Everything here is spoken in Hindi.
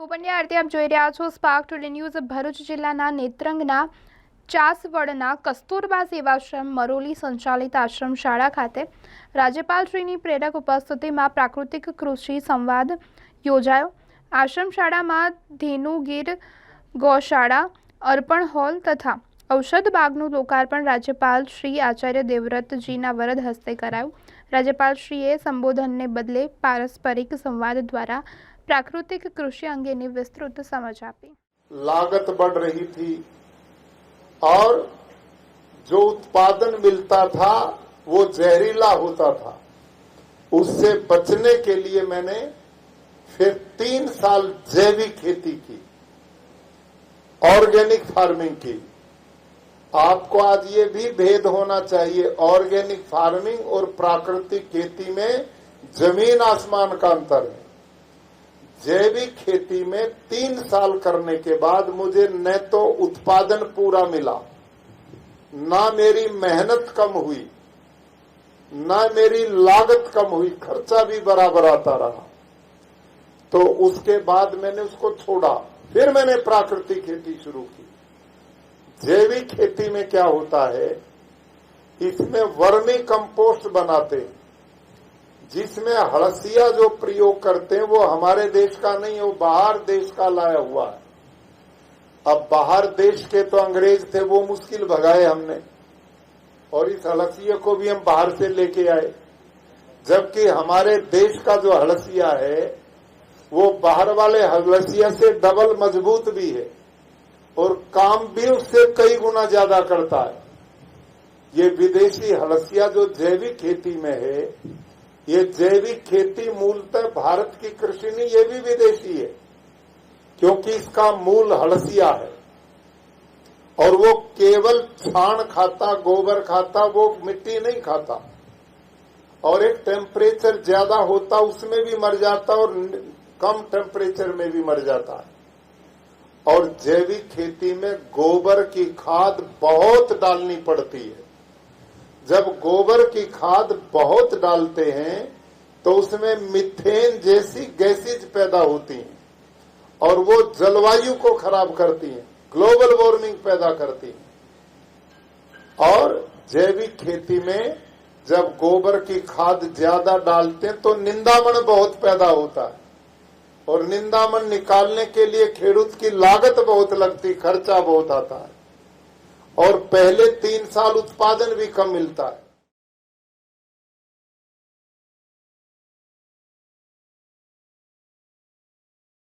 હું પંડ્યા આરતી આપ જોઈ રહ્યા છો સ્પાર્ક ટુડે ન્યૂઝ। ભરૂચ જિલ્લાના નેત્રંગના ચાસવડના કસ્તુરબા સેવાશ્રમ મરોલી સંચાલિત આશ્રમ શાળા ખાતે રાજ્યપાલશ્રીની પ્રેરક ઉપસ્થિતિમાં પ્રાકૃતિક કૃષિ સંવાદ યોજાયો। આશ્રમ શાળામાં ધેનુગીર ગૌશાળા, અર્પણ હોલ તથા ઔષધ બાગનું લોકાર્પણ રાજ્યપાલ શ્રી આચાર્ય દેવવ્રતજીના વરદ હસ્તે કરાયું। રાજ્યપાલશ્રીએ સંબોધનને બદલે પારસ્પરિક સંવાદ द्वारा प्राकृतिक कृषि अंगेनी विस्तृत समझ आपी। लागत बढ़ रही थी और जो उत्पादन मिलता था वो जहरीला होता था। उससे बचने के लिए मैंने फिर 3 साल जैविक खेती की, ऑर्गेनिक फार्मिंग की। आपको आज ये भी भेद होना चाहिए, ऑर्गेनिक फार्मिंग और प्राकृतिक खेती में जमीन आसमान का अंतर है। जैविक खेती में 3 साल करने के बाद मुझे न तो उत्पादन पूरा मिला, ना मेरी मेहनत कम हुई, ना मेरी लागत कम हुई, खर्चा भी बराबर आता रहा। तो उसके बाद मैंने उसको छोड़ा, फिर मैंने प्राकृतिक खेती शुरू की। जैविक खेती में क्या होता है, इसमें वर्मी कंपोस्ट बनाते हैं, जिसमें हड़सिया जो प्रयोग करते हैं वो हमारे देश का नहीं है, वो बाहर देश का लाया हुआ है। अब बाहर देश के तो अंग्रेज थे, वो मुश्किल भगाए हमने, और इस हड़सिया को भी हम बाहर से लेके आए। जबकि हमारे देश का जो हड़सिया है वो बाहर वाले हड़सिया से डबल मजबूत भी है और काम भी उससे कई गुना ज्यादा करता है। ये विदेशी हड़सिया जो जैविक खेती में है, ये जैविक खेती मूलतः भारत की कृषि नहीं, ये भी विदेशी है, क्योंकि इसका मूल हड़सिया है और वो केवल छाण खाता, गोबर खाता, वो मिट्टी नहीं खाता। और एक टेम्परेचर ज्यादा होता उसमें भी मर जाता और कम टेम्परेचर में भी मर जाता है। और जैविक खेती में गोबर की खाद बहुत डालनी पड़ती है। जब गोबर की खाद बहुत डालते हैं तो उसमें मीथेन जैसी गैसेज पैदा होती हैं और वो जलवायु को खराब करती हैं, ग्लोबल वार्मिंग पैदा करती हैं। और जैविक खेती में जब गोबर की खाद ज्यादा डालते हैं तो निंदामण बहुत पैदा होता है और निंदामण निकालने के लिए खेडूत की लागत बहुत लगती, खर्चा बहुत आता है और पहले 3 साल उत्पादन भी कम मिलता है।